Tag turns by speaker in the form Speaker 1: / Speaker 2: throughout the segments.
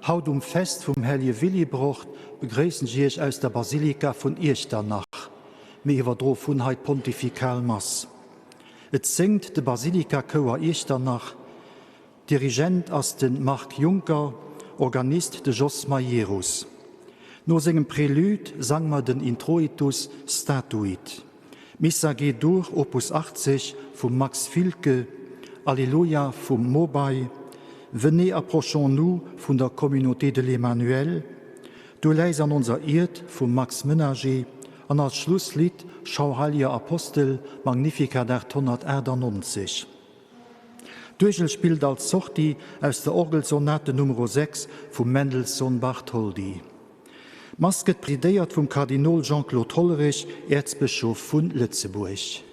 Speaker 1: Haut Fest vom Heilige Willibruch begrüßen Sie euch aus der Basilika von Echternach. Mir iwwerdro vunheit pontifikal Mass. Et singt de Basilika-Chor Echternach, Dirigent as den Marc Juncker, Organist de Jos Majerus. No segem Prelüd sang ma den Introitus Statuit. Missa geht durch Opus 80 vom Max Filke, Alleluia vom Mobai, Venez approchons-nous von der Communauté de l'Emmanuel, Du leis an unser Erd vom Max Menager, an als Schlusslied Schau Heiliger Apostel Magnificat 890. Duchel spielt als Sorti aus der Orgelsonate Nr. 6 vom Mendelssohn Bartholdy. Masket prädéiert vom Kardinal Jean-Claude Hollerich, Erzbischof von Lützeburg.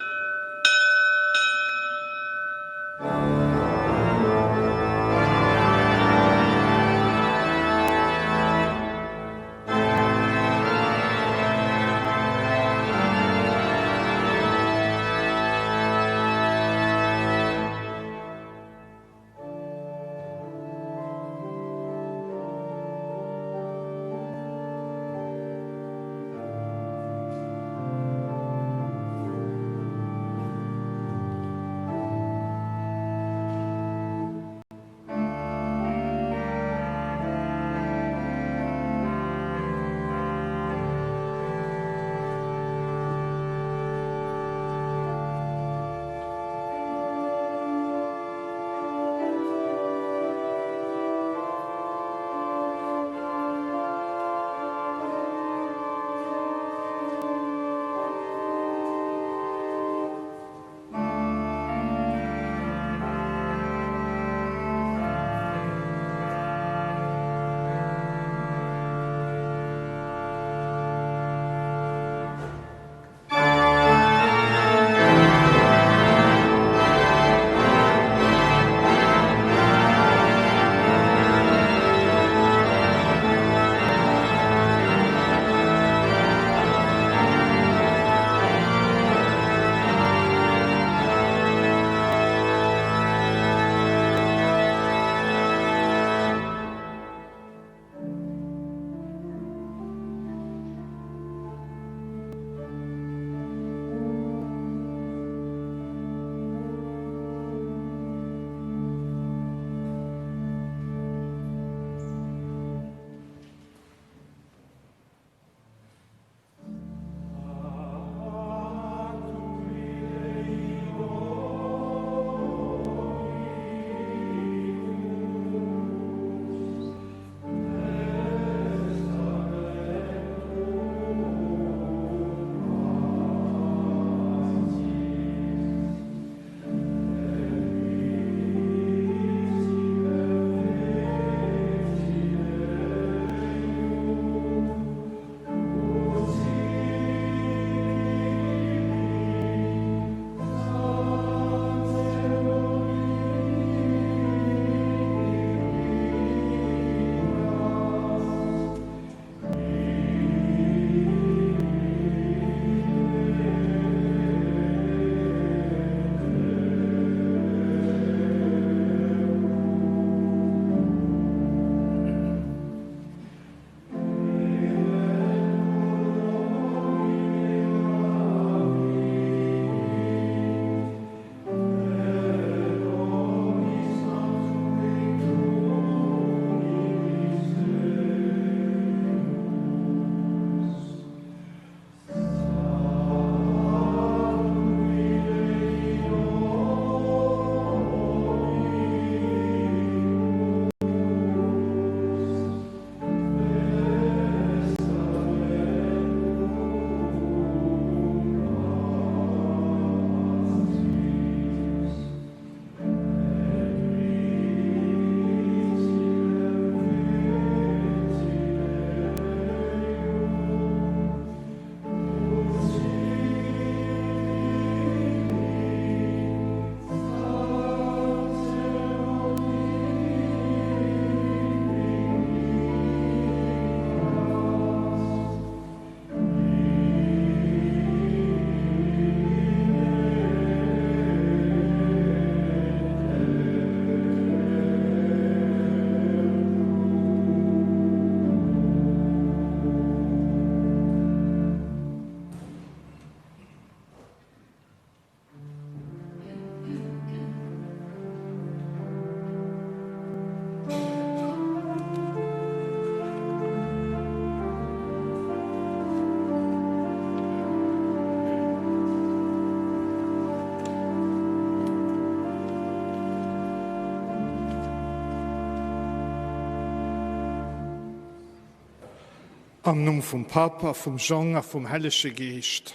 Speaker 2: Am Namen vom Papa, vom Jean und vom Heiligen Geist.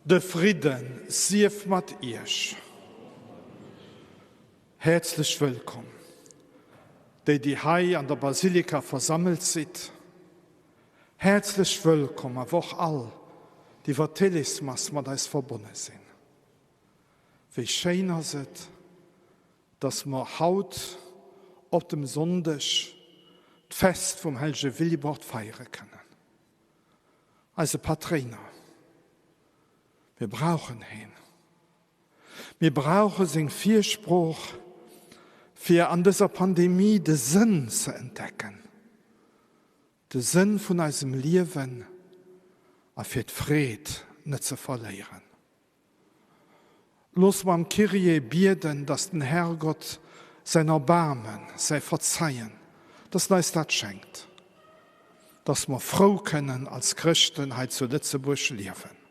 Speaker 2: Der Frieden sief mit euch. Herzlich willkommen, die hier an der Basilika versammelt sind. Herzlich willkommen, aber auch all, die über Telesmas mit uns verbunden sind. Wie schön ist es, dass wir heute auf dem Sonntag das Fest vom Heiligen Willibord feiern können. Also Patriner. Wir brauchen ihn. Wir brauchen seinen Vierspruch, für an dieser Pandemie den Sinn zu entdecken. Den Sinn von unserem Leben und für die Friede nicht zu verlieren. Los beim Kyrie beten, dass der Herrgott sein Erbarmen, sein Verzeihen, das uns das schenkt. Dass wir froh können als Christen heute zu Lützeburg leben.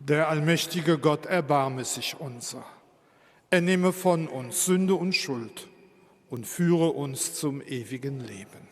Speaker 2: Der allmächtige Gott erbarme sich unser. Er nehme von uns Sünde und Schuld und führe uns zum ewigen Leben.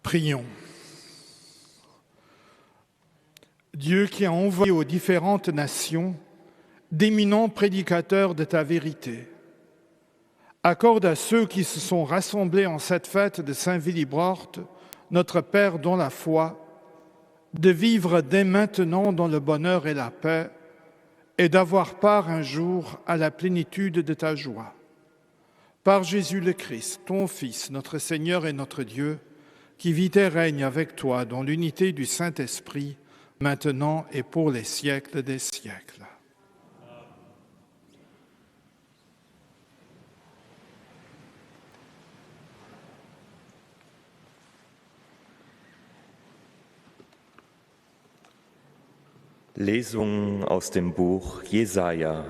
Speaker 2: Prions. Dieu qui a envoyé aux différentes nations d'éminents prédicateurs de ta vérité, accorde à ceux qui se sont rassemblés en cette fête de Saint-Willibrord, notre Père dans la foi, de vivre dès maintenant dans le bonheur et la paix et d'avoir part un jour à la plénitude de ta joie. Par Jésus le Christ, ton Fils, notre Seigneur et notre Dieu, qui vit et règne avec toi dans l'unité du Saint-Esprit, maintenant et pour les siècles des siècles.
Speaker 3: Lesung aus dem Buch Jesaja.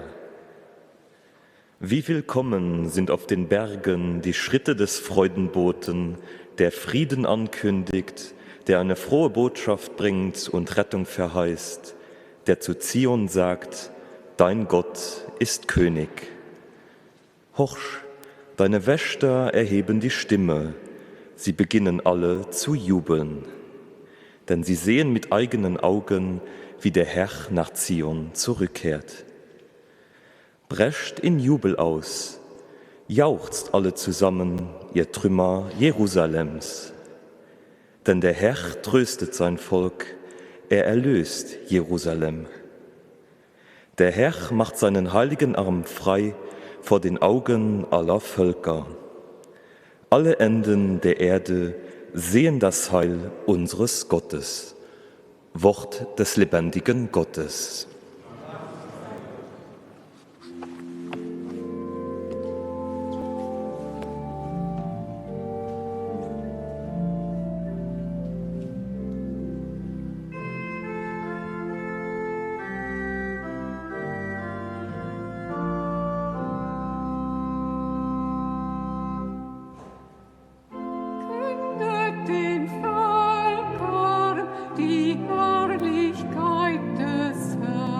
Speaker 3: Wie willkommen sind auf den Bergen die Schritte des Freudenboten, der Frieden ankündigt, der eine frohe Botschaft bringt und Rettung verheißt, der zu Zion sagt, dein Gott ist König. Horch, deine Wächter erheben die Stimme, sie beginnen alle zu jubeln, denn sie sehen mit eigenen Augen, wie der Herr nach Zion zurückkehrt. Brecht in Jubel aus, jauchzt alle zusammen, ihr Trümmer Jerusalems. Denn der Herr tröstet sein Volk, er erlöst Jerusalem. Der Herr macht seinen heiligen Arm frei vor den Augen aller Völker. Alle Enden der Erde sehen das Heil unseres Gottes. Wort des lebendigen Gottes.
Speaker 4: Die Herrlichkeit des Herrn.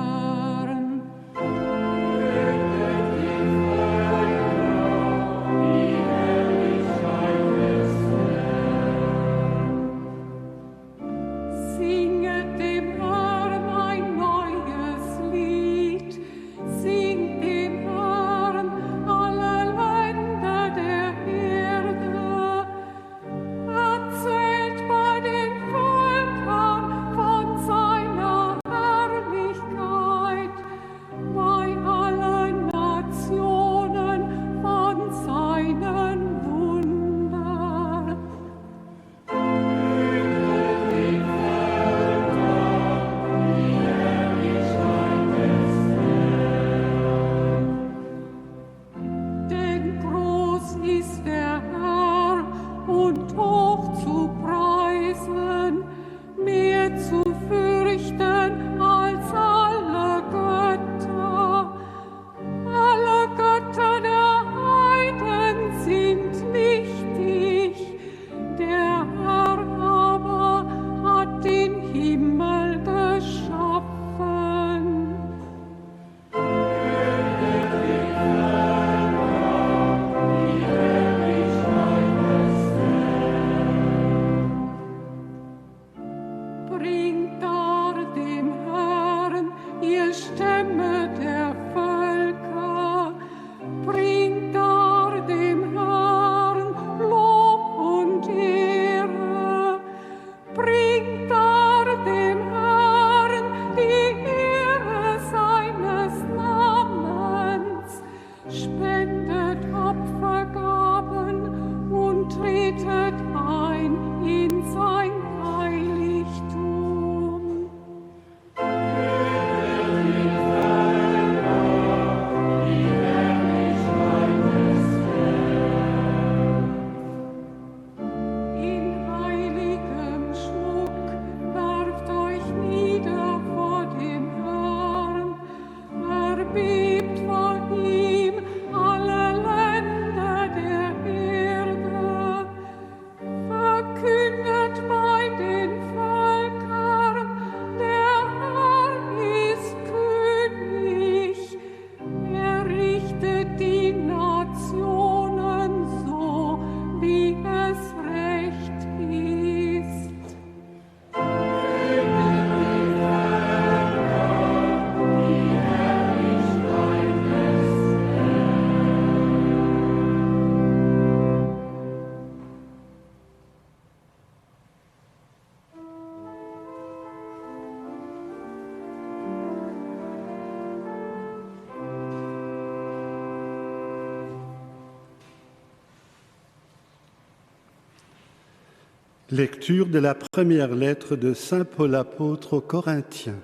Speaker 4: Lecture de la première lettre de Saint Paul apôtre aux Corinthiens.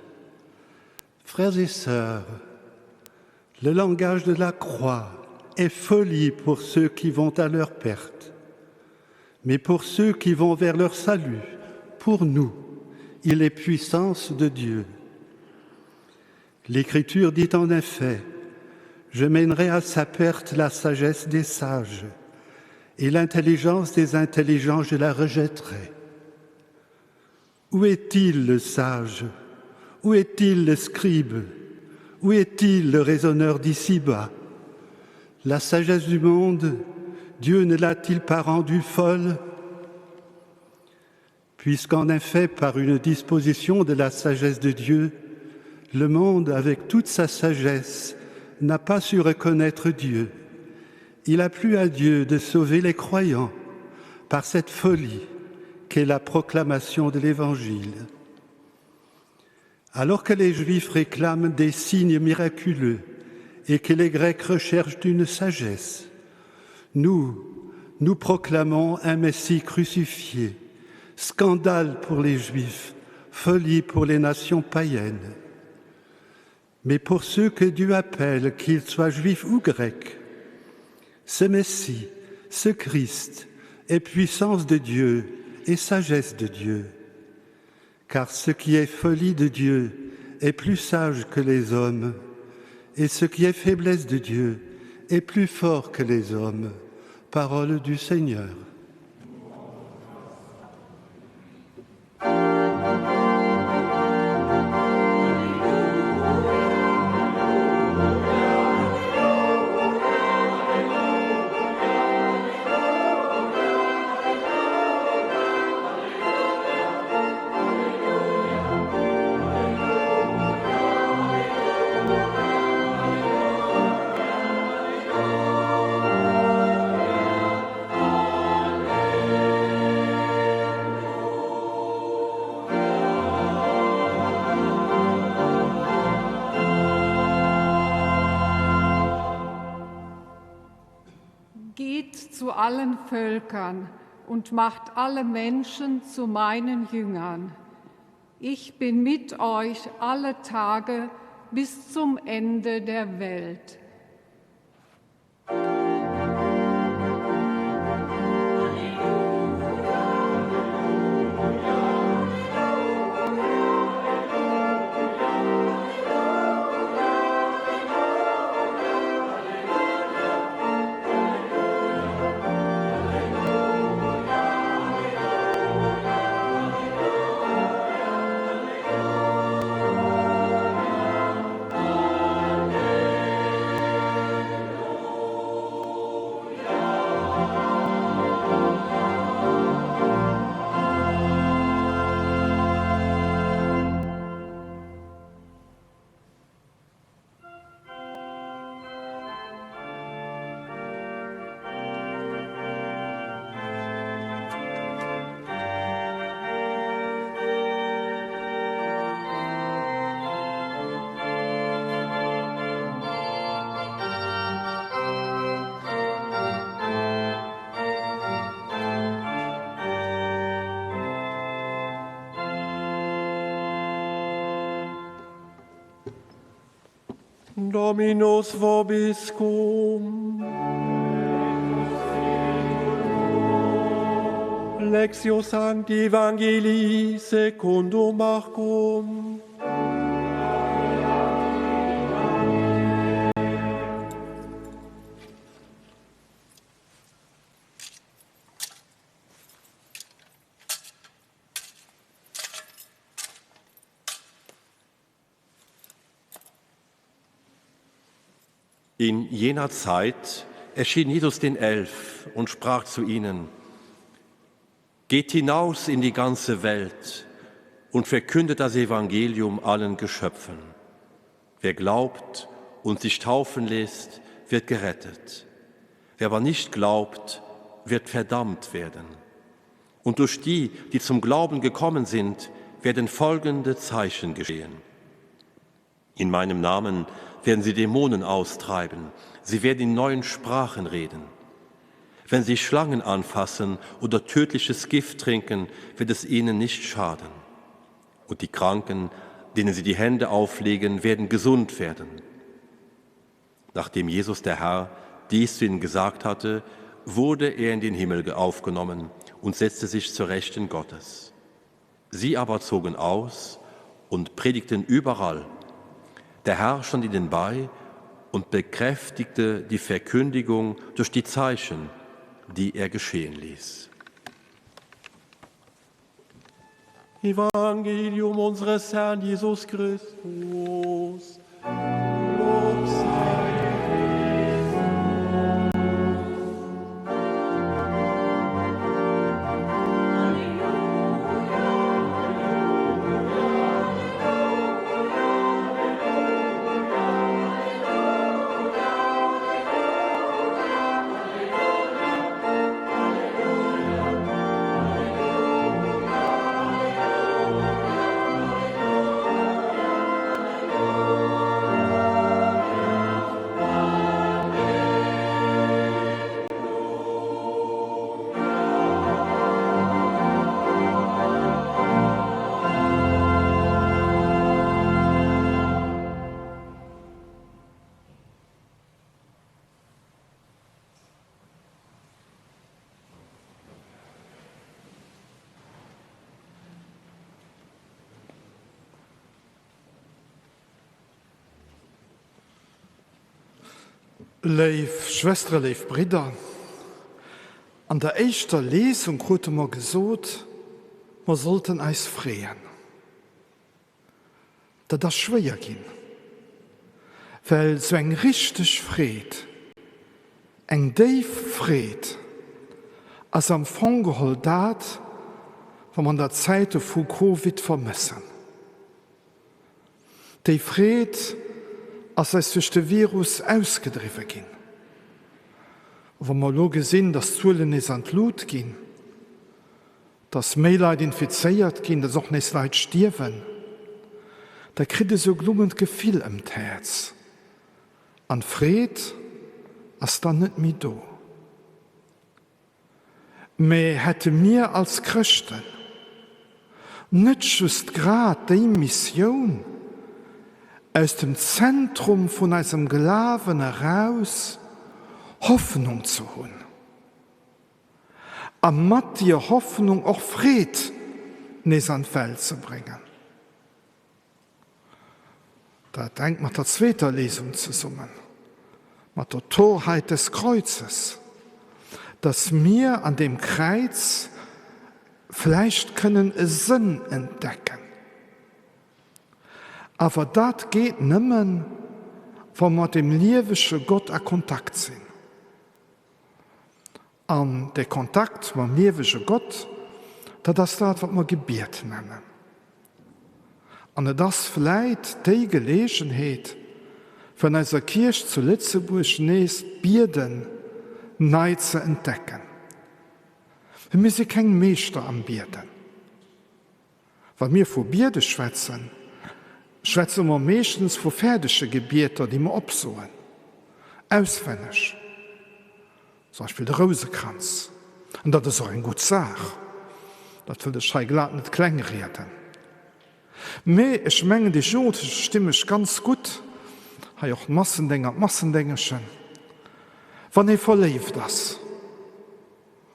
Speaker 4: Frères et sœurs, le langage de la croix est folie pour ceux qui vont à leur perte. Mais pour ceux qui vont vers leur salut, pour nous, il est puissance de Dieu. L'Écriture dit en effet, « Je mènerai à sa perte la sagesse des sages, et l'intelligence des intelligents, je la rejetterai. » Où est-il le sage? Où est-il le scribe? Où est-il le raisonneur d'ici-bas? La sagesse du monde, Dieu ne l'a-t-il pas rendue folle? Puisqu'en effet, par une disposition de la sagesse de Dieu, le monde, avec toute sa sagesse, n'a pas su reconnaître Dieu. Il a plu à Dieu de sauver les croyants par cette folie qu'est la proclamation de l'Évangile. Alors que les Juifs réclament des signes miraculeux et que les Grecs recherchent une sagesse, nous proclamons un Messie crucifié, scandale pour les Juifs, folie pour les nations païennes. Mais pour ceux que Dieu appelle, qu'ils soient juifs ou grecs, ce Messie, ce Christ, est puissance de Dieu et sagesse de Dieu. Car ce qui est folie de Dieu est plus sage que les hommes, et ce qui est faiblesse de Dieu est plus fort que les hommes. Parole du Seigneur.
Speaker 5: Zu allen Völkern und macht alle Menschen zu meinen Jüngern. Ich bin mit euch alle Tage bis zum Ende der Welt.
Speaker 6: Dominus vobiscum. Lectio Sancti Evangelii secundum Marcum.
Speaker 7: In jener Zeit erschien Jesus den 11 und sprach zu ihnen: Geht hinaus in die ganze Welt und verkündet das Evangelium allen Geschöpfen. Wer glaubt und sich taufen lässt, wird gerettet. Wer aber nicht glaubt, wird verdammt werden. Und durch die, die zum Glauben gekommen sind, werden folgende Zeichen geschehen. In meinem Namen werden sie Dämonen austreiben, sie werden in neuen Sprachen reden. Wenn sie Schlangen anfassen oder tödliches Gift trinken, wird es ihnen nicht schaden. Und die Kranken, denen sie die Hände auflegen, werden gesund werden. Nachdem Jesus der Herr dies zu ihnen gesagt hatte, wurde er in den Himmel aufgenommen und setzte sich zur Rechten Gottes. Sie aber zogen aus und predigten überall. Der Herr stand ihnen bei und bekräftigte die Verkündigung durch die Zeichen, die er geschehen ließ.
Speaker 6: Evangelium unseres Herrn Jesus Christus. Lob sei
Speaker 2: Leif Schwestre, leif Brider, an der eischter Lesung huete ma gesot, ma sollten eis freeen. Dat das schwéier ginn. Well so eng richteg Fred, eng déif Fred, ass am Fongehol dat, wo man der Zeite vu Covid vermessen. Déi Fred, als es durch den Virus ausgedriffen gin. Wo man lo gesinn, dass Zuelen is an Blut gin, dass Mehleit infizeiert gin, dass auch nicht Leid stirven, da kritte so glumend Gefühl im Herz. An Fred, als dann nicht mehr do. Me hätte mir als Christen nicht just grad die Mission, aus dem Zentrum von unserem Glauben heraus Hoffnung zu holen. Am mat die Hoffnung auch Fried nicht an Feld zu bringen. Da denkt man der zweiter Lesung zusammen, mit der Torheit des Kreuzes, dass wir an dem Kreuz vielleicht können Sinn entdecken. Aber das geht nimmen, wenn wir dem liewischen Gott in Kontakt sind. An der Kontakt mit dem liewischen Gott, das ist das, was wir Gebet nennen. Und das vielleicht die Gelegenheit, von unserer Kirche zu Lützeburg nächst Bierden neu zu entdecken. Wir müssen kein Meister anbieten. Wenn wir vor Bierden schwätzen wir meistens von fertigen Gebeten, die wir absuchen. Auswendig. Zum Beispiel der Rosenkranz. Und das ist auch eine gute Sache. Das will ich glatt nicht kleinreden. Aber ich meine, die Jote stimme ich ganz gut. Ich habe auch Massendingerchen. Wenn ich verlebt das.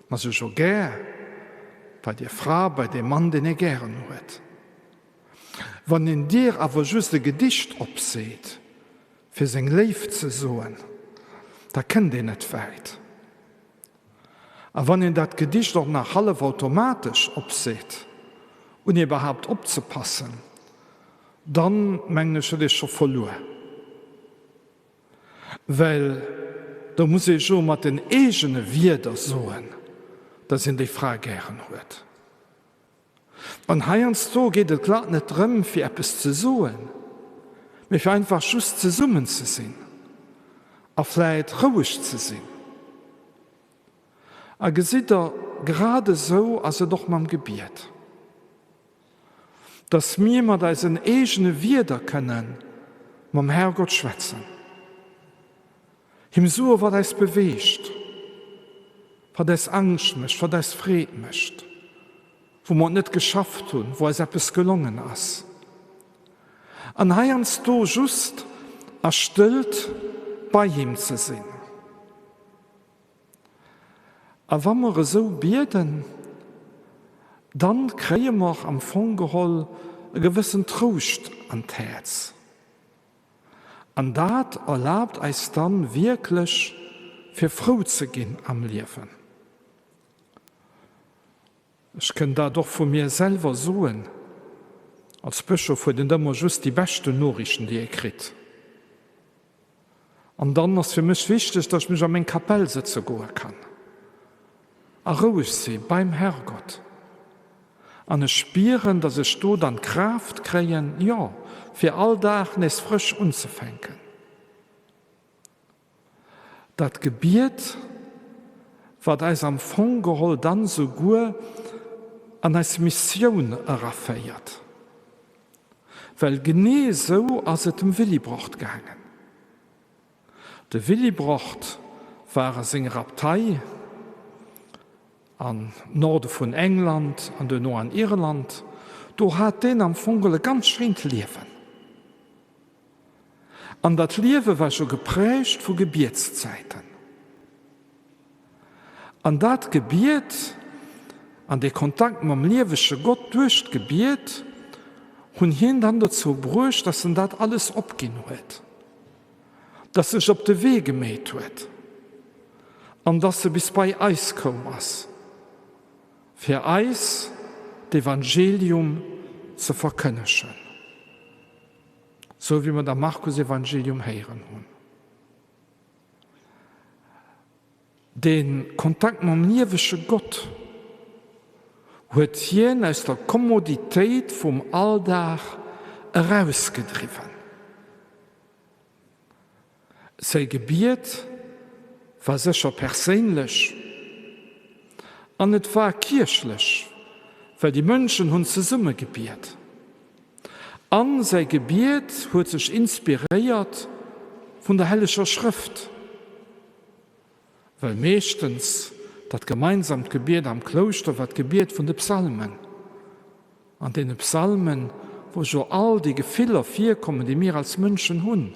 Speaker 2: Was ich auch gerne bei der Frau, bei dem Mann, den ich gerne hat. Wenn in dir aber just ein Gedicht abseht, für sein Leben zu suchen, da kennt ihr nicht weit. Aber wenn ihr das Gedicht auch nach halb automatisch abseht, und ihr überhaupt abzupassen, dann meine ich das schon verloren. Weil da muss ich schon mit den eigenen Wörtern suchen, dass ihr die Frau gern hört. Und hier geht es klar nicht darum, für etwas zu suchen, aber für einfach just zusammen zu sein, und vielleicht ruhig zu sein. Und sieht gerade so, als doch mal im Gebet. Dass wir mit unseren eigenen Wörtern können, mit dem Herrgott schwätzen. Ihm so, was uns bewegt, wo das Angst mischt, wo das Fried mischt, wo man nicht geschafft hat, wo es etwas gelungen ist. Und heimst du just erstillt bei ihm zu sein. Aber wenn wir so beten, dann kriegen wir am Fongehol einen gewissen Trost an das Herz. Und das erlaubt uns dann wirklich für froh zu gehen am Leben. Ich kann da doch von mir selber sagen, als Bischof für den immer just die besten Nachrichten, die ich kriege. Und dann ist für mich wichtig, dass ich mich an meine Kapelle sitzen gehen kann. Ruhig sein beim Herrgott. Und spüren, dass ich da dann Kraft kriege, ja, für alltag nicht frisch anzufangen. Das Gebiet, was uns am Fongehol dann so gut an als Mission erfeiert. Weil genau so als es dem Willibrord gegangen. Der Willibrord war seine Abtei am Norden von England, an der Nord an Irland. Da hat den am Fongel ganz schön Leben. Und das Leben war schon geprägt von Gebetszeiten. Und das Gebet, an den Kontakt mit dem liebenden Gott durch das Gebet, und hin dann dazu gebracht, dass das alles abgehen hat. Dass sich auf den Weg gemäht hat. Und dass sie bis bei Eis gekommen ist. Für Eis das Evangelium zu verkünden. So wie wir das Markus-Evangelium hören. Den Kontakt mit dem liebenden Gott hat ihn aus der Kommodität vom Alltag herausgedriven. Sein Gebet war sicher persönlich und es war kirchlich, weil die Menschen haben zusammen gebetet. Und sein Gebet hat sich inspiriert von der Heiligen Schrift, weil meistens das gemeinsame Gebet am Kloster war das Gebet von den Psalmen. An den Psalmen, wo schon all die Gefühle vorkommen, die wir als Menschen haben.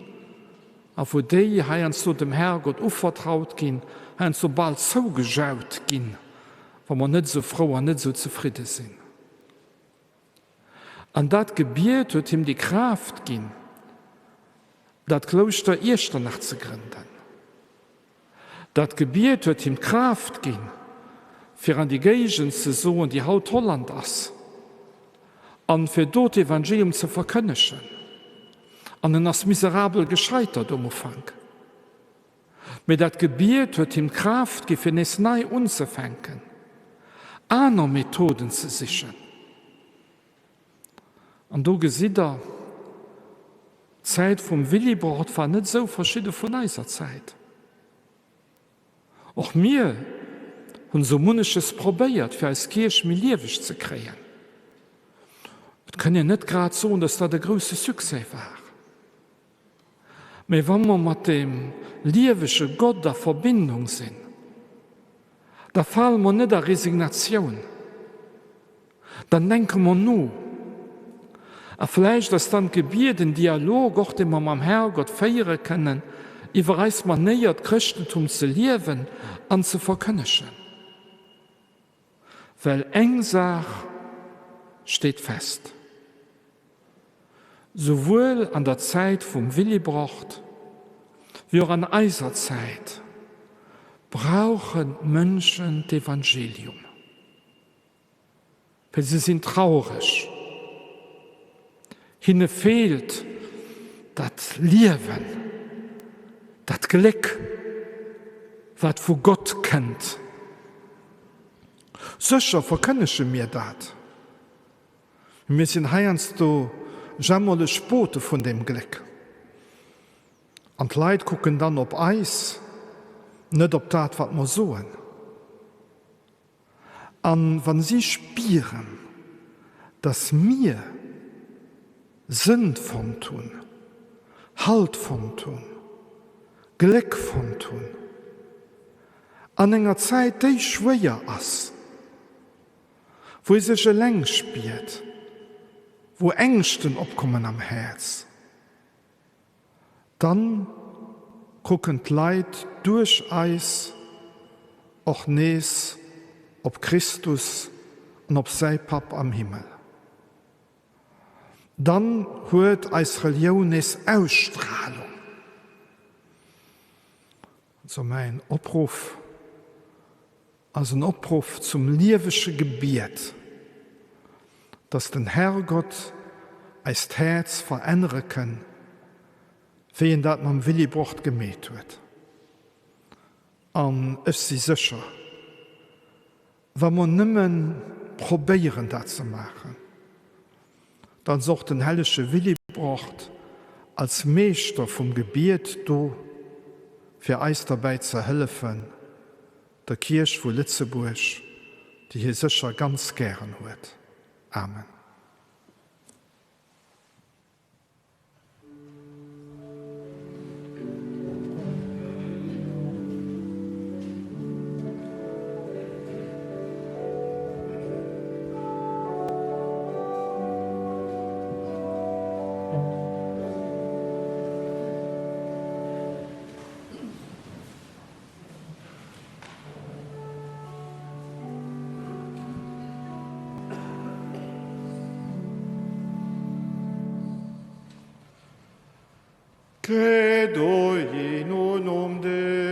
Speaker 2: Aber wo die uns zu dem Herrgott aufvertraut gehen, uns so bald zugeschaut gehen, wo wir nicht so froh und nicht so zufrieden sind. Und das Gebet hat ihm die Kraft gegeben, das Kloster Echternach zu gründen. Das Gebet hat ihm Kraft gegeben, für an die Gegend zu so, die Haut Holland ist, und für dort Evangelium zu verkünden. Und dann ist miserabel gescheitert am Anfang. Mit das Gebet hat ihm Kraft gegeben, es neu anzufangen, andere Methoden zu sichern. Und da sieht er, die Zeit vom Willibrord war nicht so verschieden von unserer Zeit. Auch wir haben so manches probiert, für als Kirche mehr Leben zu kriegen. Wir können ja nicht gerade sagen, dass das der größte Success war. Aber wenn wir mit dem liebenden Gott der Verbindung sind, da fallen wir nicht der Resignation. Dann denken wir nur, vielleicht, dass dann Gebet, den Dialog, auch den wir mit dem Herrgott feiern können, überreißt man näher das Christentum zu leben und zu verkünden. Weil Engsach steht fest. Sowohl an der Zeit vom Willibrord wie auch an unserer Zeit brauchen Menschen das Evangelium. Weil sie sind traurig. Ihnen fehlt das Leben, das Glück, was von Gott kennt. Sicher verkünde ich mir das. Wir sind heimst du jammerle Spote von dem Glück. Und Leute gucken dann auf Eis, nicht auf das, was wir sagen. Und wenn sie spüren, dass wir Sinn von tun, Halt von tun, Glück von tun, an enger Zeit déi schwéier ass, wo sech leng spiert, wo Ängsten opkommen am Herz. Dann gucken Leid durch Eis och nees op Christus und op sei Pap am Himmel. Dann huet eis Religiones Ausstrahlung. So mein Opruf als ein Opruf zum liewesche Gebiet, dass den Herrgott eis Herz verändere kann, wie dat man Willibrucht gemäht huet. An es sie sicher, wenn man nimmen probieren dat zu machen, dann sucht den hellesche Willibrucht als Meester vom Gebiet do für eis dabei zu helfen, der Kirche von Litzeburg, die hier sicher ganz gern huet. Amen.
Speaker 8: Credo in unum Deum.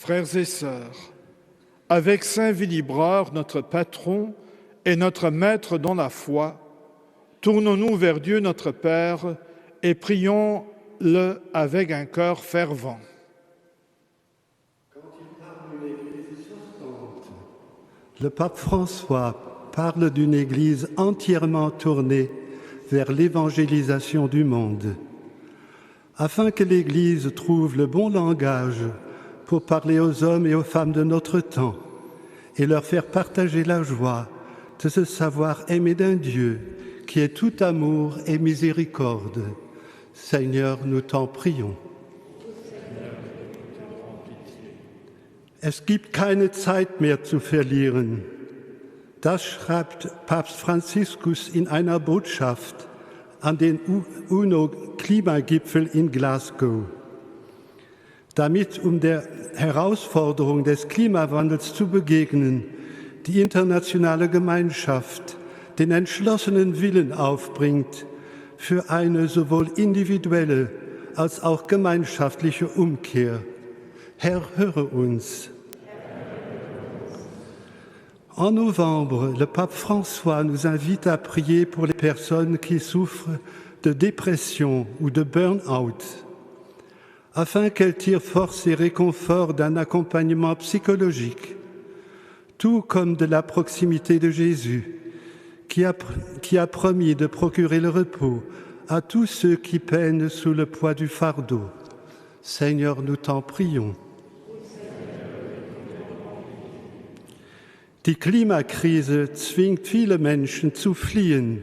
Speaker 2: frères et sœurs, avec Saint Willibrord, notre patron et notre maître dans la foi, tournons-nous vers Dieu notre Père et prions-le avec un cœur fervent.
Speaker 4: Le pape François parle d'une Église entièrement tournée vers l'évangélisation du monde. Afin que l'Église trouve le bon langage pour parler aux hommes et aux femmes de notre temps et leur faire partager la joie de se savoir aimer d'un Dieu qui est tout amour et miséricorde. Seigneur, nous t'en prions. Es gibt keine Zeit mehr zu verlieren. Das schreibt Papst Franziskus in einer Botschaft an den UNO-Klimagipfel in Glasgow. Damit, der Herausforderung des Klimawandels zu begegnen, die internationale Gemeinschaft den entschlossenen Willen aufbringt für eine sowohl individuelle als auch gemeinschaftliche Umkehr. Herr, höre uns. En novembre, le pape François nous invite à prier pour les personnes qui souffrent de dépression ou de burn-out, afin qu'elles tirent force et réconfort d'un accompagnement psychologique, tout comme de la proximité de Jésus, qui a promis de procurer le repos à tous ceux qui peinent sous le poids du fardeau. Seigneur, nous t'en prions. Die Klimakrise zwingt viele Menschen zu fliehen,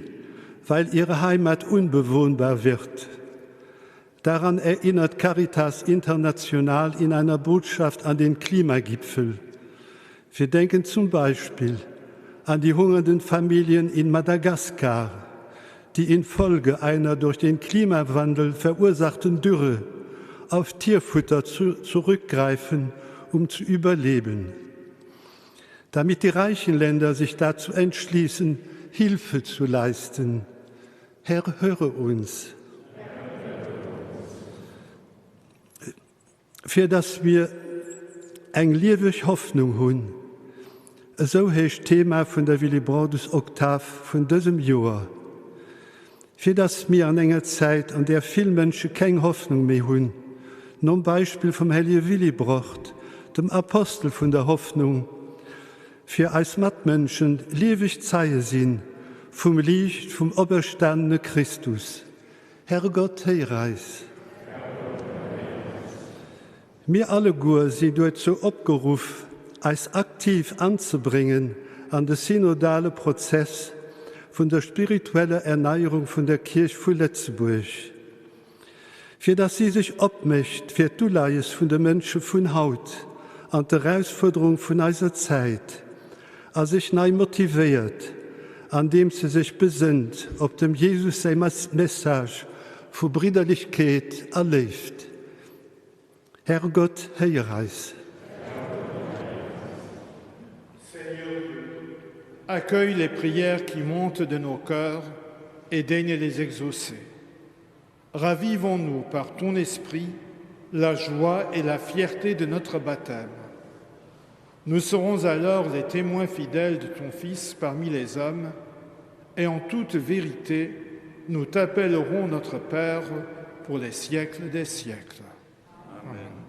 Speaker 4: weil ihre Heimat unbewohnbar wird. Daran erinnert Caritas International in einer Botschaft an den Klimagipfel. Wir denken zum Beispiel an die hungernden Familien in Madagaskar, die infolge einer durch den Klimawandel verursachten Dürre auf Tierfutter zurückgreifen, um zu überleben. Damit die reichen Länder sich dazu entschließen, Hilfe zu leisten. Herr, höre uns. Für das wir eng liewig Hoffnung hun, so hecht Thema von der Willibrordus Oktav von diesem Jahr. Für das mir an enger Zeit, an der viele Menschen keine Hoffnung mehr hun, zum Beispiel vom Heilige Willibrord, dem Apostel von der Hoffnung, für als Matmenschen liewig Zeie sinn, vom Licht, vom auferstandene Christus. Herrgott, Herreis. Wir alle Gur sind dazu abgerufen, als aktiv anzubringen an den synodalen Prozess von der spirituellen Erneuerung von der Kirche von Letzburg. Für das sie sich abmächt für die Duleis von den Menschen von Haut an der Herausforderung von unserer Zeit, als sich neu motiviert, an dem sie sich besinnt, ob dem Jesus sein Message von Brüderlichkeit erlebt. Herrgott, Herreis.
Speaker 2: Accueille les prières qui montent de nos cœurs et daigne les exaucer. Ravivons-nous par ton esprit la joie et la fierté de notre baptême. Nous serons alors les témoins fidèles de ton Fils parmi les hommes, et en toute vérité, nous t'appellerons notre Père pour les siècles des siècles. Amen.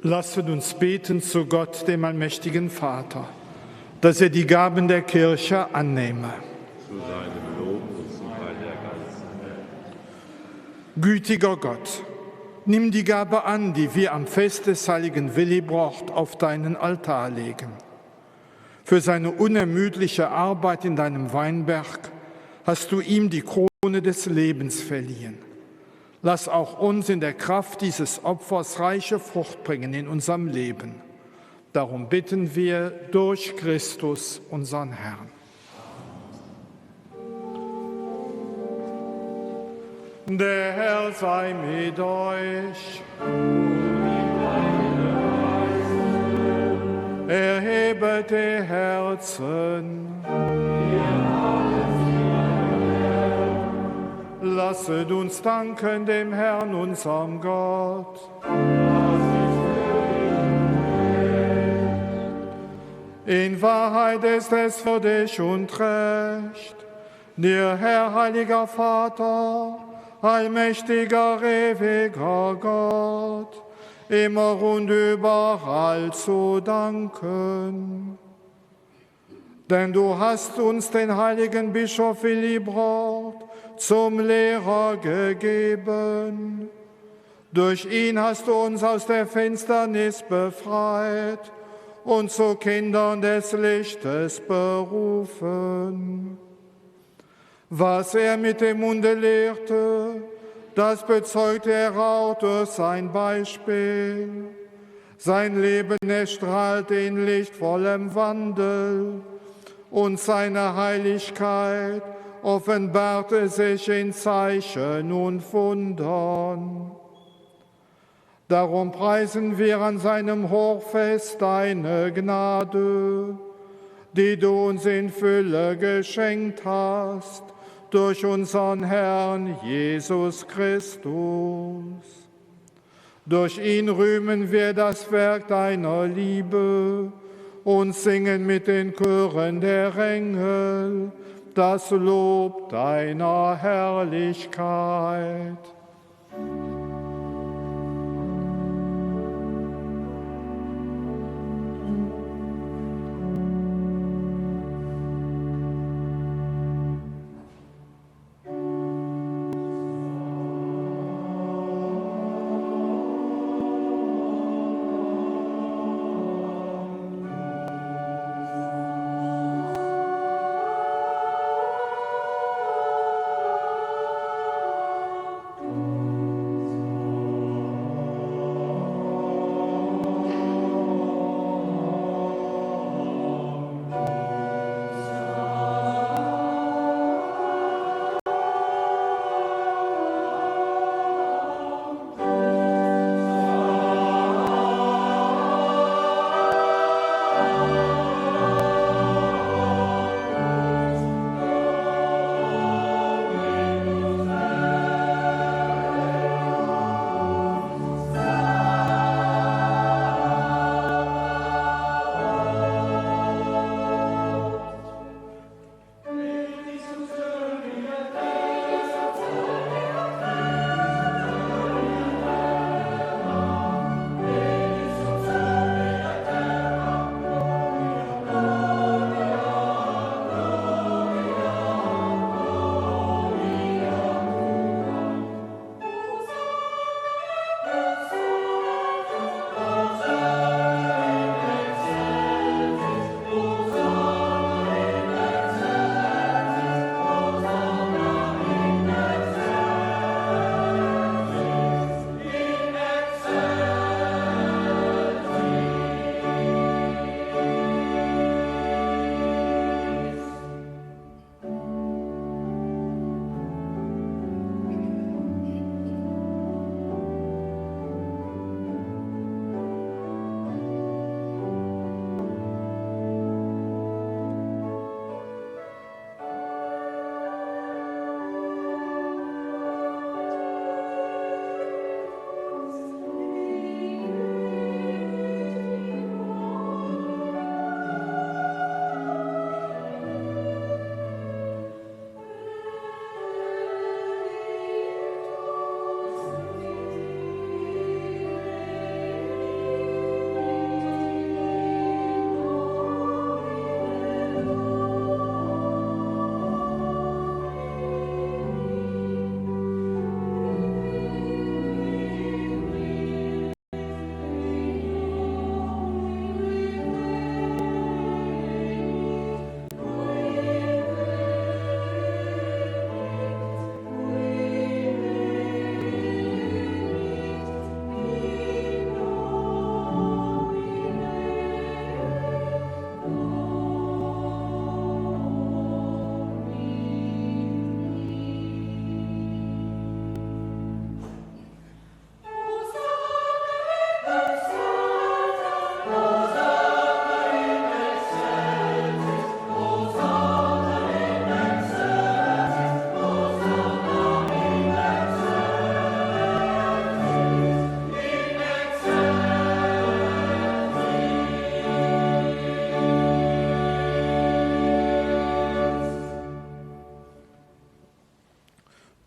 Speaker 2: Lasset uns beten zu Gott, dem allmächtigen Vater, dass er die Gaben der Kirche annehme.
Speaker 7: Zu seinem Lob und zum Heil der ganzen Welt.
Speaker 2: Gütiger Gott, nimm die Gabe an, die wir am Fest des heiligen Willibrord auf deinen Altar legen. Für seine unermüdliche Arbeit in deinem Weinberg hast du ihm die Krone des Lebens verliehen. Lass auch uns in der Kraft dieses Opfers reiche Frucht bringen in unserem Leben. Darum bitten wir durch Christus, unseren Herrn. Der Herr sei mit euch. Erhebet die Herzen. Lasset uns danken dem Herrn, unserem Gott. In Wahrheit ist es würdig und recht, dir, Herr, heiliger Vater, allmächtiger, ewiger Gott, immer und überall zu danken. Denn du hast uns den heiligen Bischof Willibrord zum Lehrer gegeben. Durch ihn hast du uns aus der Finsternis befreit und zu Kindern des Lichtes berufen. Was er mit dem Munde lehrte, das bezeugt er auch durch sein Beispiel. Sein Leben erstrahlt in lichtvollem Wandel und seine Heiligkeit offenbarte sich in Zeichen und Wundern. Darum preisen wir an seinem Hochfest deine Gnade, die du uns in Fülle geschenkt hast, durch unseren Herrn Jesus Christus. Durch ihn rühmen wir das Werk deiner Liebe und singen mit den Chören der Engel das Lob deiner Herrlichkeit.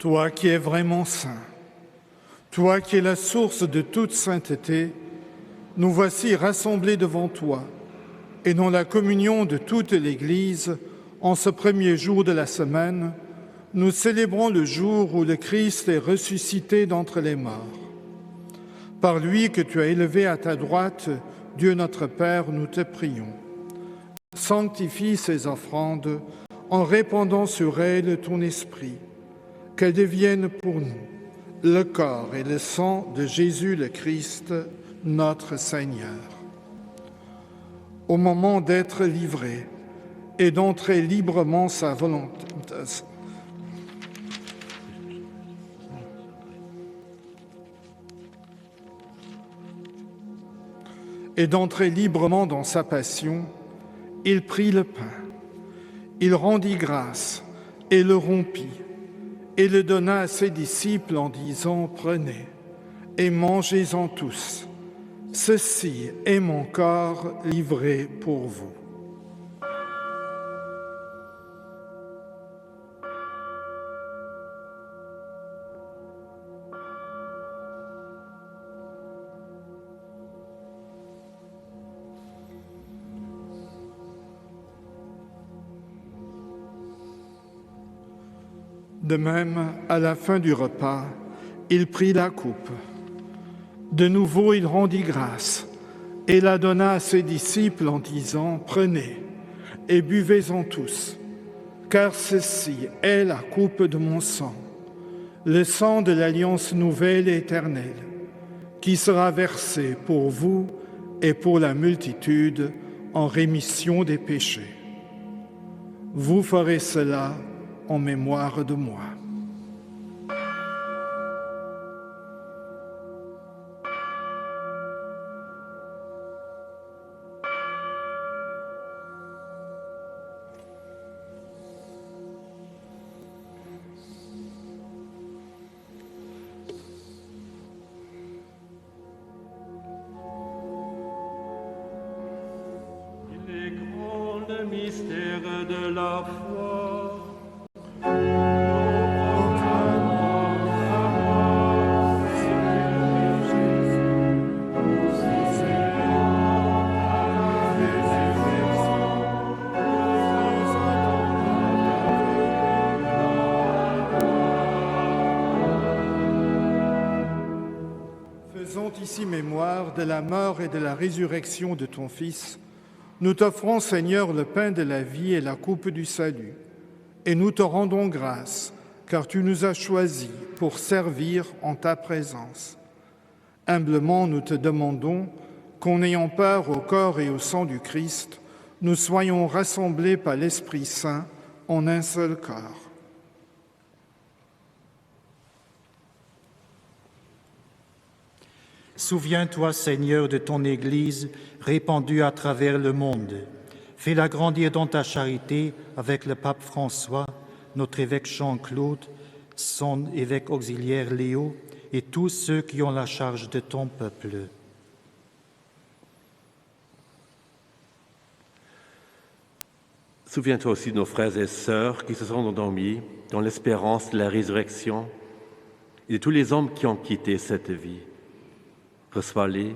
Speaker 2: Toi qui es vraiment saint, toi qui es la source de toute sainteté, nous voici rassemblés devant toi et dans la communion de toute l'Église, en ce premier jour de la semaine, nous célébrons le jour où le Christ est ressuscité d'entre les morts. Par lui que tu as élevé à ta droite, Dieu notre Père, nous te prions. Sanctifie ces offrandes en répandant sur elles ton esprit, qu'elles deviennent pour nous le corps et le sang de Jésus le Christ, notre Seigneur. Au moment d'être livré et d'entrer librement sa volonté, dans sa passion, il prit le pain, il rendit grâce et le rompit, et le donna à ses disciples en disant, « Prenez et mangez-en tous. Ceci est mon corps livré pour vous. » De même, à la fin du repas, il prit la coupe. De nouveau, il rendit grâce et la donna à ses disciples en disant, « Prenez et buvez-en tous, car ceci est la coupe de mon sang, le sang de l'alliance nouvelle et éternelle, qui sera versé pour vous et pour la multitude en rémission des péchés. Vous ferez cela en mémoire de moi. »
Speaker 6: Les grands mystères de la foi.
Speaker 2: Faisons ici mémoire de la mort et de la résurrection de ton Fils. Nous t'offrons, Seigneur, le pain de la vie et la coupe du salut. Et nous te rendons grâce, car tu nous as choisis pour servir en ta présence. Humblement, nous te demandons qu'en ayant part au corps et au sang du Christ, nous soyons rassemblés par l'Esprit Saint en un seul corps.
Speaker 1: Souviens-toi, Seigneur, de ton Église répandue à travers le monde. Fais-la grandir dans ta charité avec le pape François, notre évêque Jean-Claude, son évêque auxiliaire Léo et tous ceux qui ont la charge de ton peuple.
Speaker 7: Souviens-toi aussi de nos frères et sœurs qui se sont endormis dans l'espérance de la résurrection et de tous les hommes qui ont quitté cette vie. Reçois-les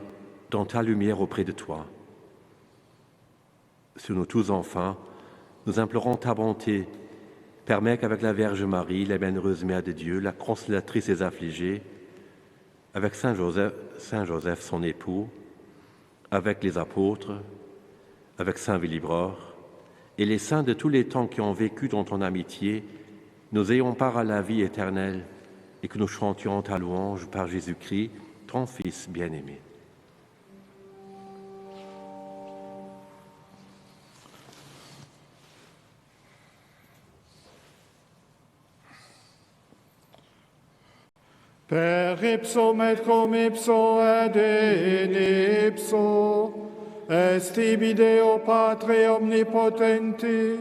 Speaker 7: dans ta lumière auprès de toi. Sur nous tous, enfin, nous implorons ta bonté. Permets qu'avec la Vierge Marie, la bienheureuse Mère de Dieu, la consolatrice des affligés, avec Saint Joseph, son époux, avec les apôtres, avec Saint Willibrord, et les saints de tous les temps qui ont vécu dans ton amitié, nous ayons part à la vie éternelle et que nous chantions ta louange par Jésus-Christ, ton Fils bien-aimé.
Speaker 2: Per ipsum et cum ipso et in ipso, est ibi Deo Patre omnipotenti,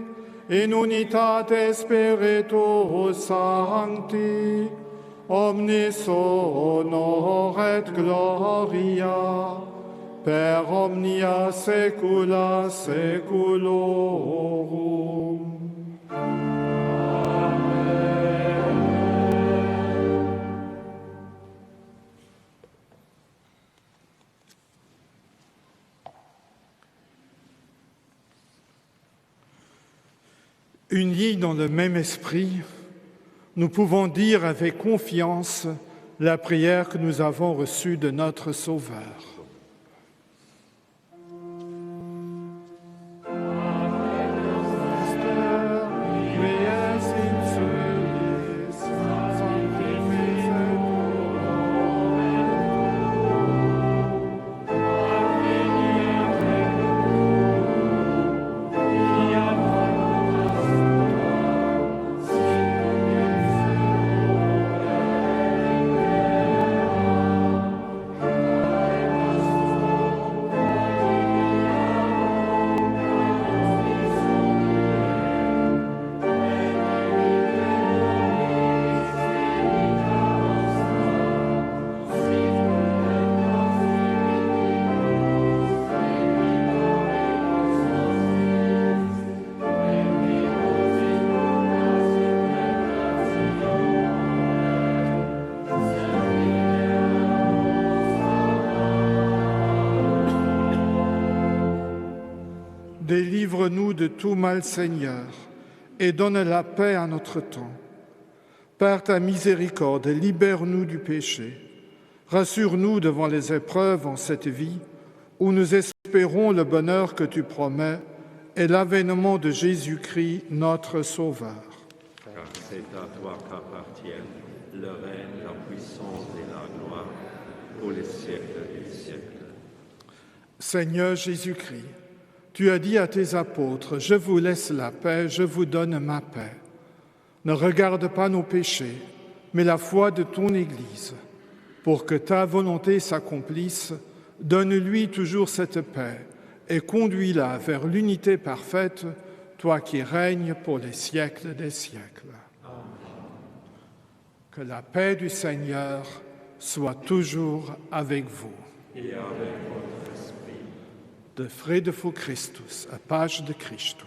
Speaker 2: in unitate Spiritus Sancti, omnis honor et gloria, per omnia saecula saeculorum. Amen. Unis dans le même esprit, nous pouvons dire avec confiance la prière que nous avons reçue de notre Sauveur. Délivre-nous de tout mal, Seigneur, et donne la paix à notre temps. Par ta miséricorde, libère-nous du péché. Rassure-nous devant les épreuves en cette vie, où nous espérons le bonheur que tu promets et l'avènement de Jésus-Christ, notre Sauveur.
Speaker 7: Car c'est à toi qu'appartiennent le règne, la puissance et la gloire pour les siècles des siècles.
Speaker 2: Seigneur Jésus-Christ, tu as dit à tes apôtres, « Je vous laisse la paix, je vous donne ma paix. » Ne regarde pas nos péchés, mais la foi de ton Église. Pour que ta volonté s'accomplisse, donne-lui toujours cette paix et conduis-la vers l'unité parfaite, toi qui règnes pour les siècles des siècles. Amen. Que la paix du Seigneur soit toujours avec vous.
Speaker 7: Et avec votre esprit.
Speaker 2: De Fredefo Christus, a page de Cristo.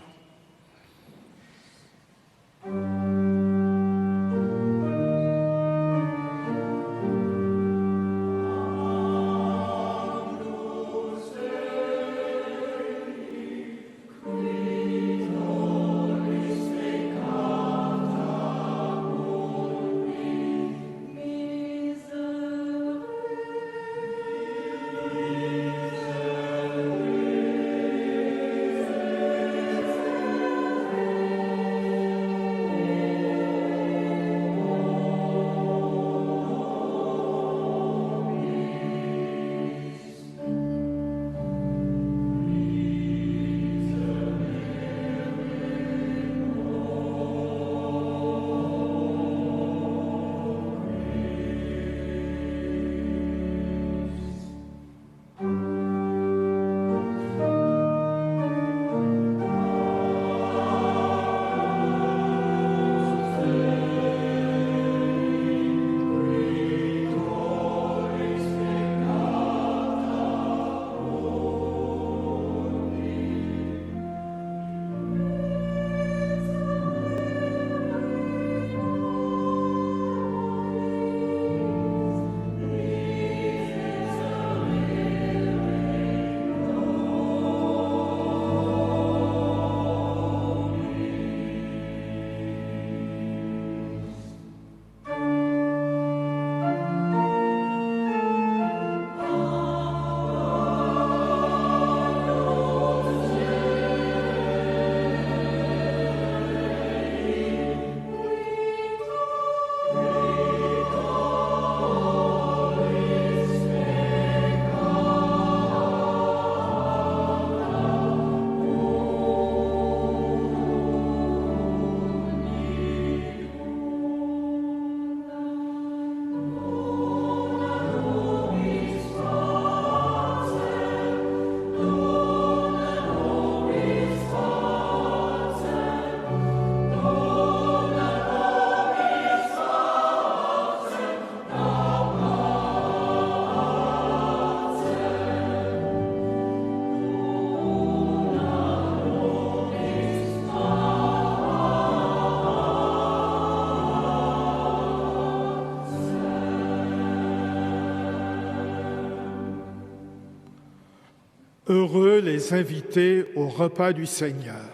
Speaker 2: Heureux les invités au repas du Seigneur.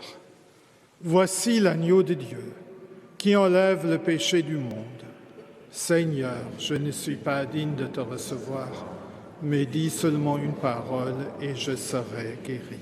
Speaker 2: Voici l'agneau de Dieu qui enlève le péché du monde. Seigneur, je ne suis pas digne de te recevoir, mais dis seulement une parole et je serai guéri.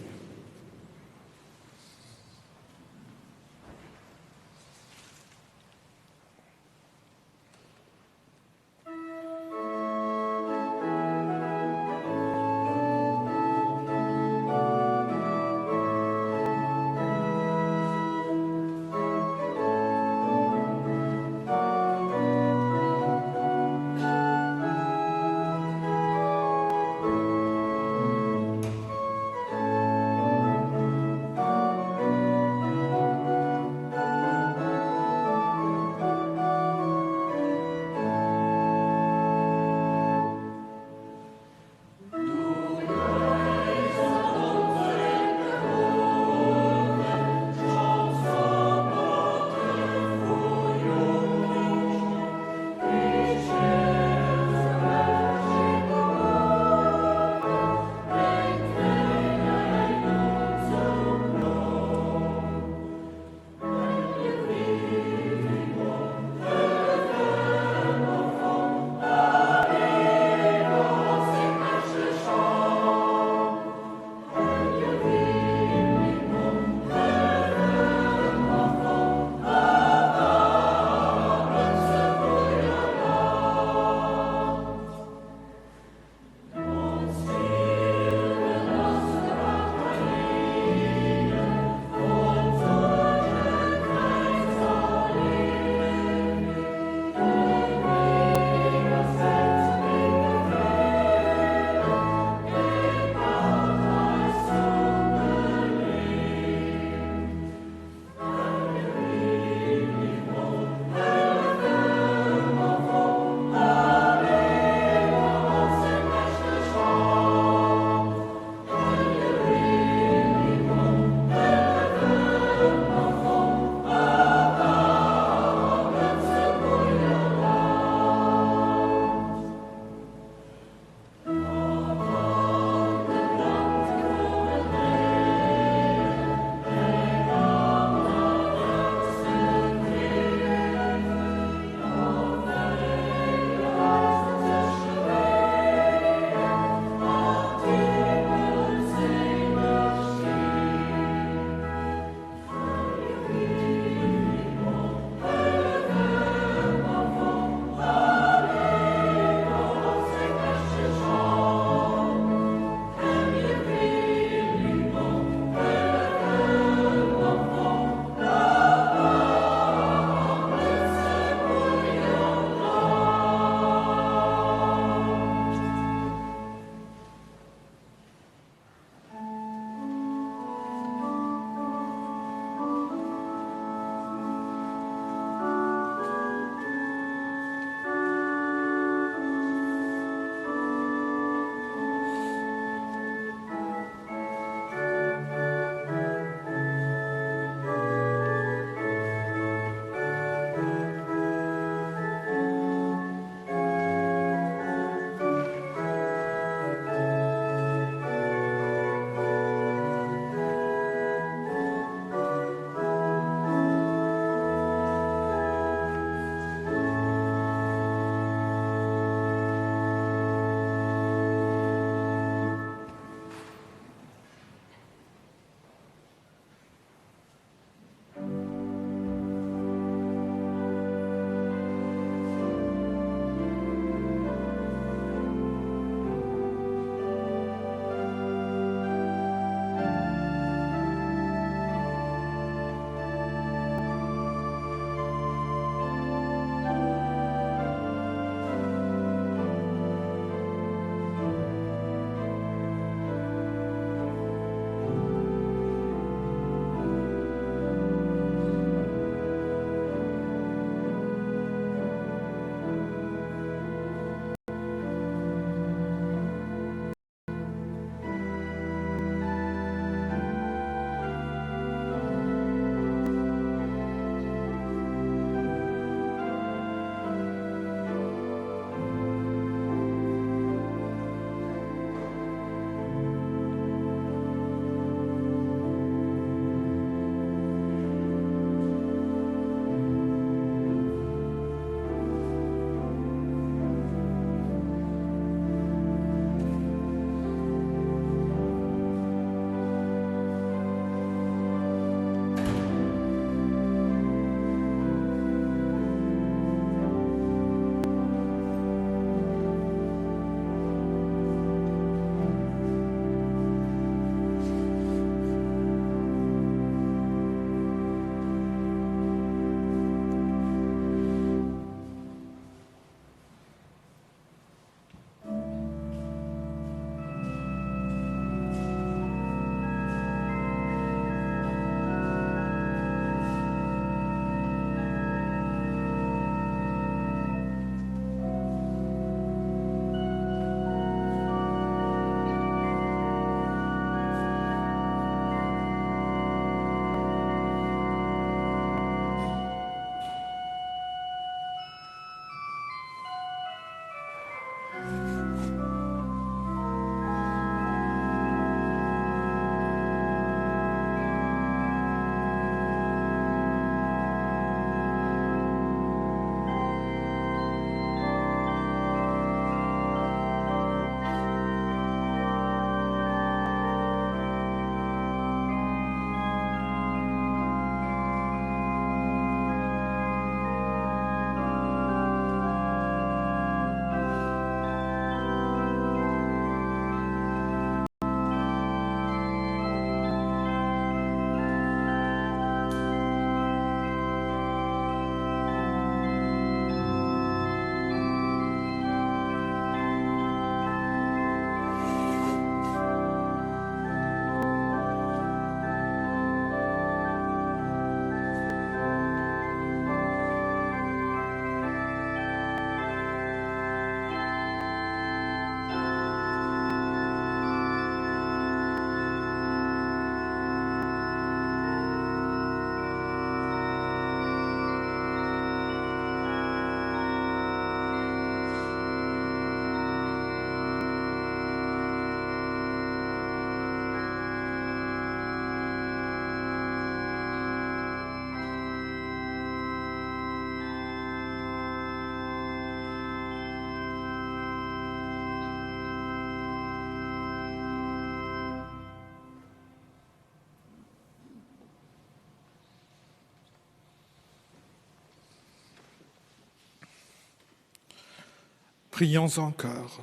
Speaker 2: Prions encore.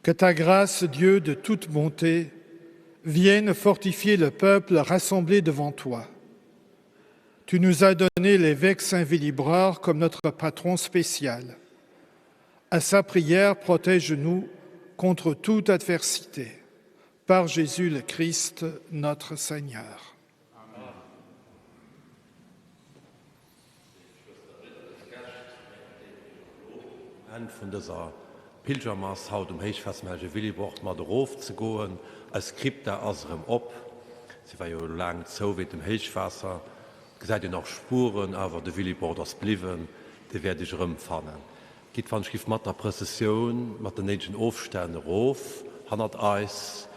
Speaker 2: Que ta grâce, Dieu de toute bonté, vienne fortifier le peuple rassemblé devant toi. Tu nous as donné l'évêque Saint-Willibrord comme notre patron spécial. À sa prière, protège-nous contre toute adversité. Par Jésus le Christ, notre Seigneur.
Speaker 7: Von dieser Pilgermas haut Heichfastmege Willibrord mat Rof ze goen, als Skript der asrem op. Sie war jo lang zo wie dem Heichwasser. Ge ihr noch Spuren, awer de Willibrord ass bliwen, de werde ich rëmfannen. Giet van Schrift mat der Präzision, mat den negen Ofsterne Rof, 100 Eis,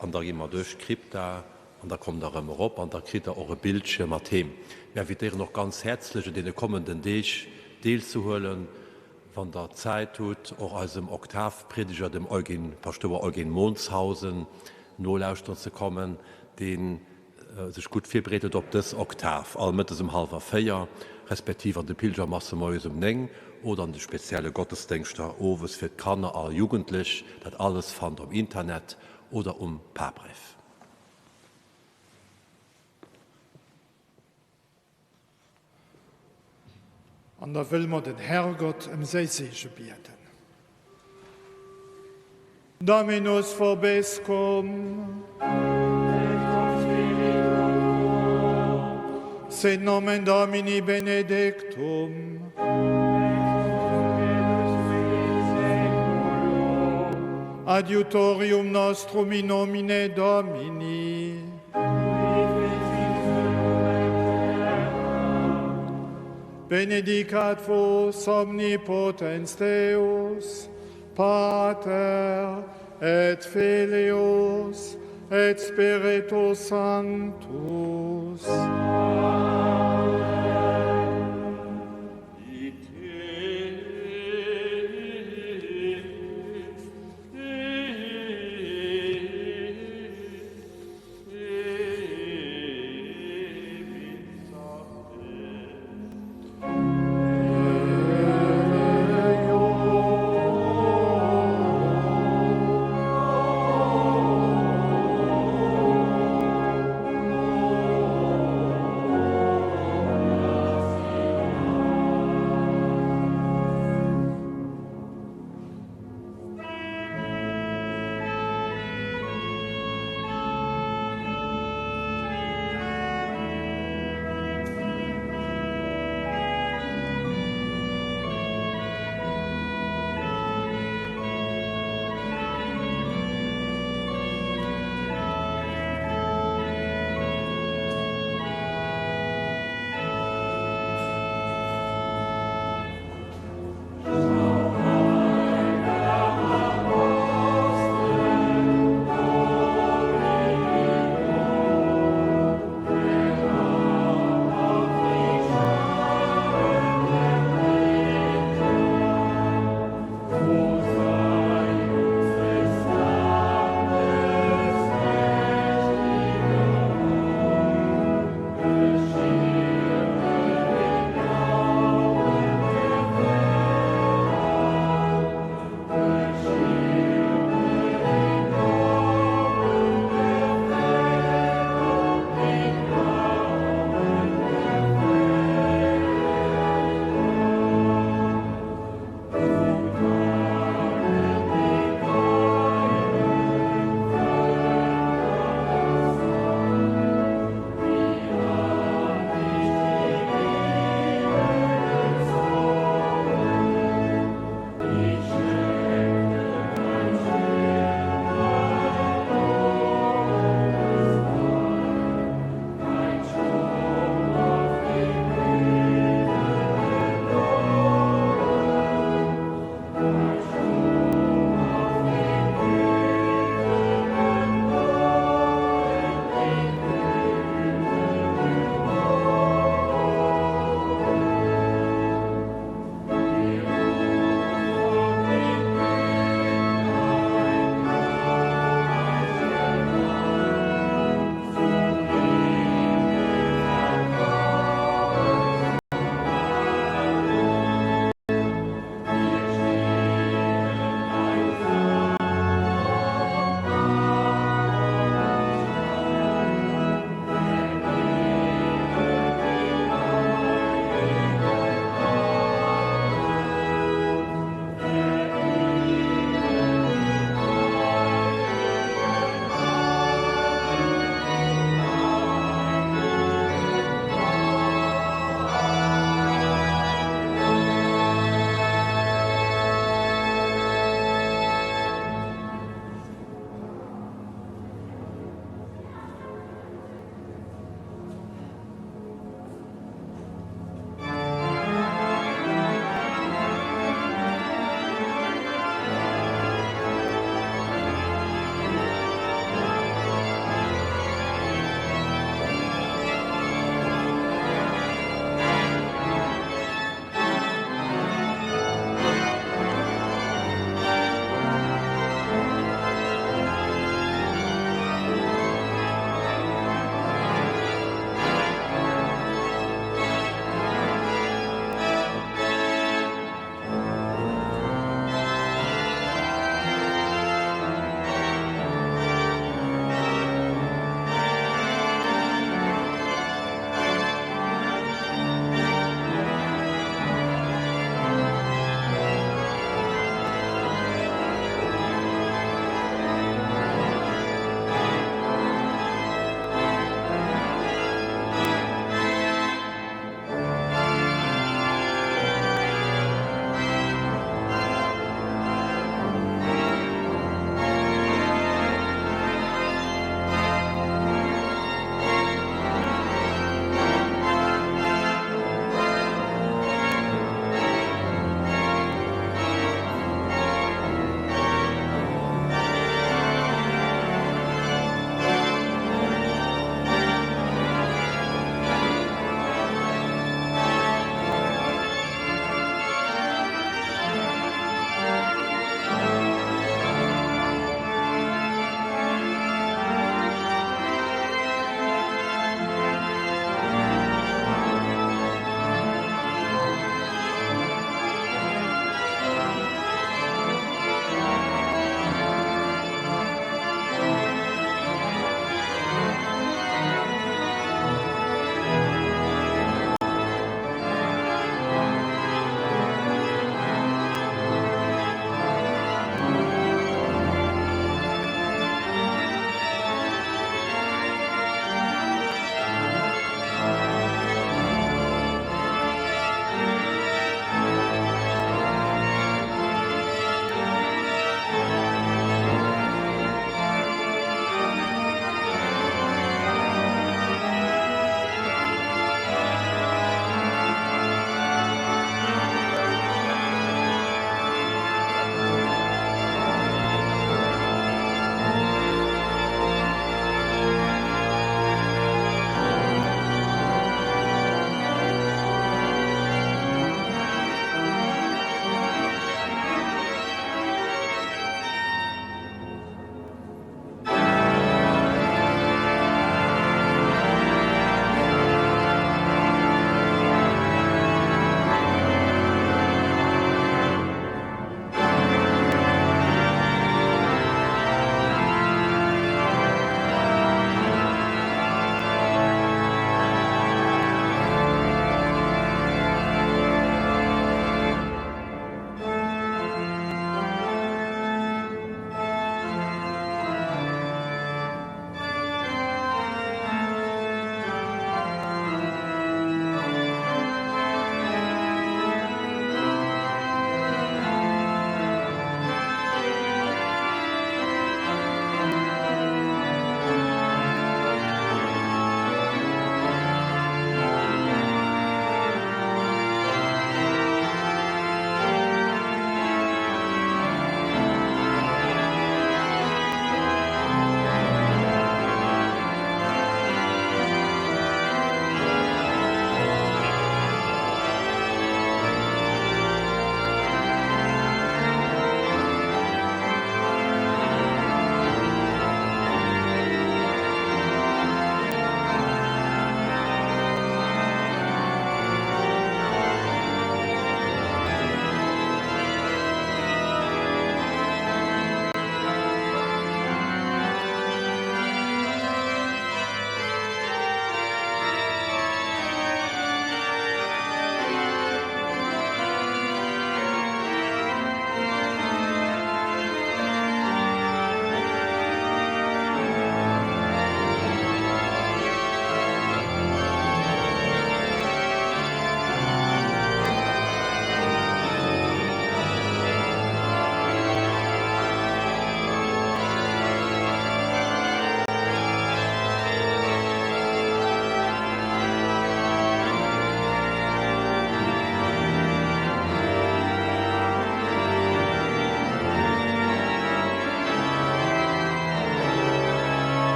Speaker 7: an der immer duch Krypta, an da kommt der ëmmer op, an der krit er eure Bildsche mat Theem. Ja wie noch ganz herzliche den kommenden Deeg deel zu hullen, van der Zeit tut auch als dem Oktavprediger dem Pastor Eugen Monshausen nolauster zu kommen, den sich gut verbreitet op das Oktav, all mit im halber Feier, respektive an de Pilgermasse Mäusem Neng oder an de spezielle Gottesdenkster Owes fir Kanner all jugendlich, dat alles fand am Internet oder Paarbrief.
Speaker 2: Und da will man den Herrgott im Seesege bieten. Dominus vobiscum. Sit nomen Domini benedictum. Adiutorium nostrum in nomine Domini. Benedicat vos omnipotens Deus, Pater et Filius et Spiritus Sanctus.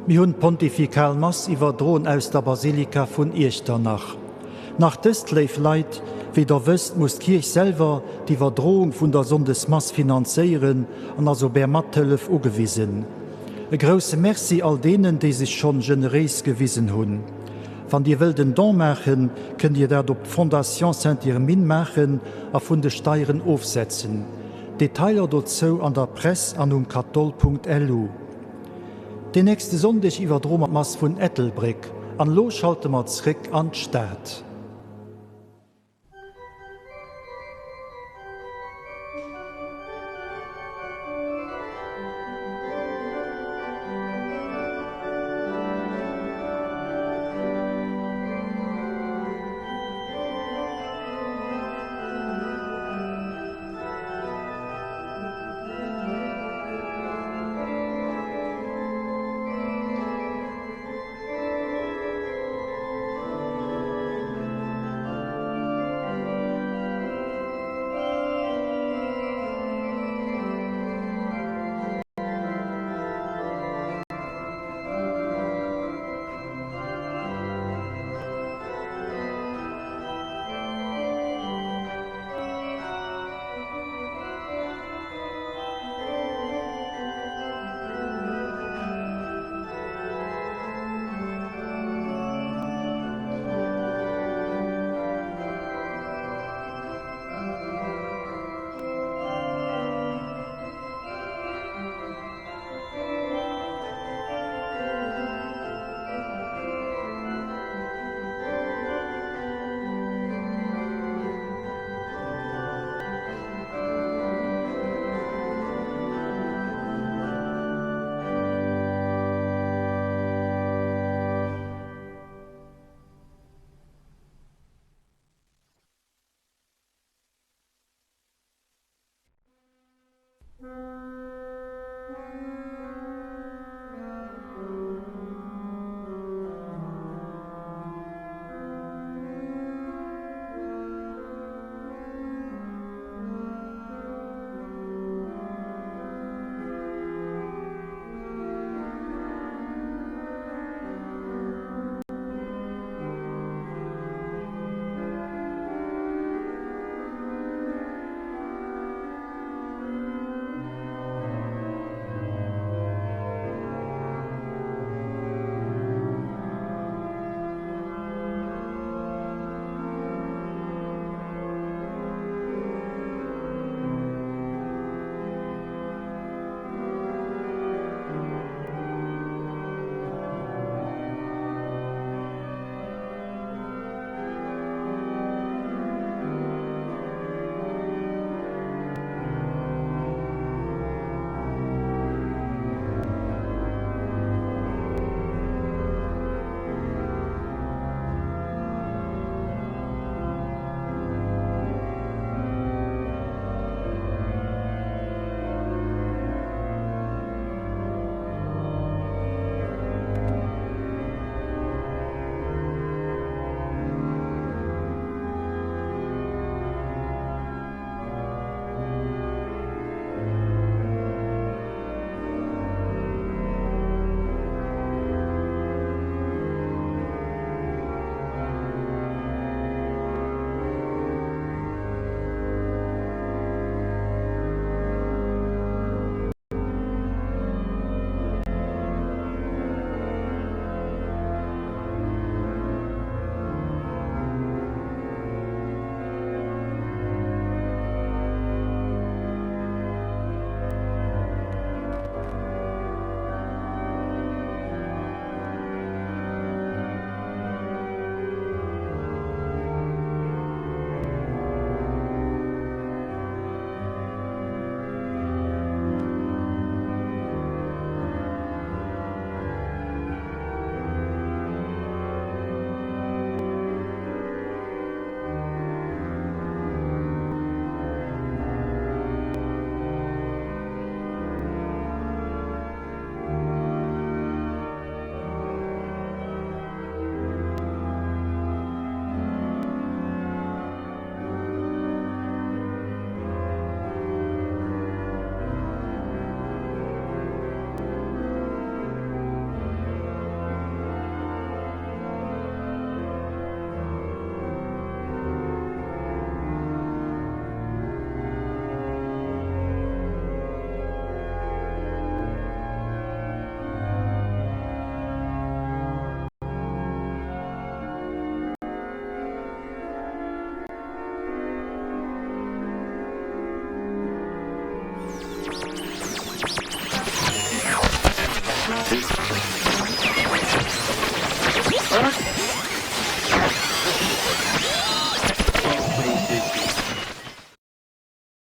Speaker 1: Mi hunn pontifikal Mass iwwerdroen aus der Basilika vun Echternach. Nach dëst läif Leiit, wie der wëst muss Kirch selver die Verdrohung vun der Sondesmass finanzéieren an also ber Mattëlf ugewiesen. E grosse Merci all denen, die sich schon generees gewiesen hunn. Van Dir wilden Don machen, könnt ihr dat op Fondation Saint-Irmin machen a vun de Steieren aufsetzen. Detailer dazu an der Press an katol.lu. Den nächste Sonntag iwwerdrom Mass vun Ettelbrick, an lo schalte mat zrick an d'Staat.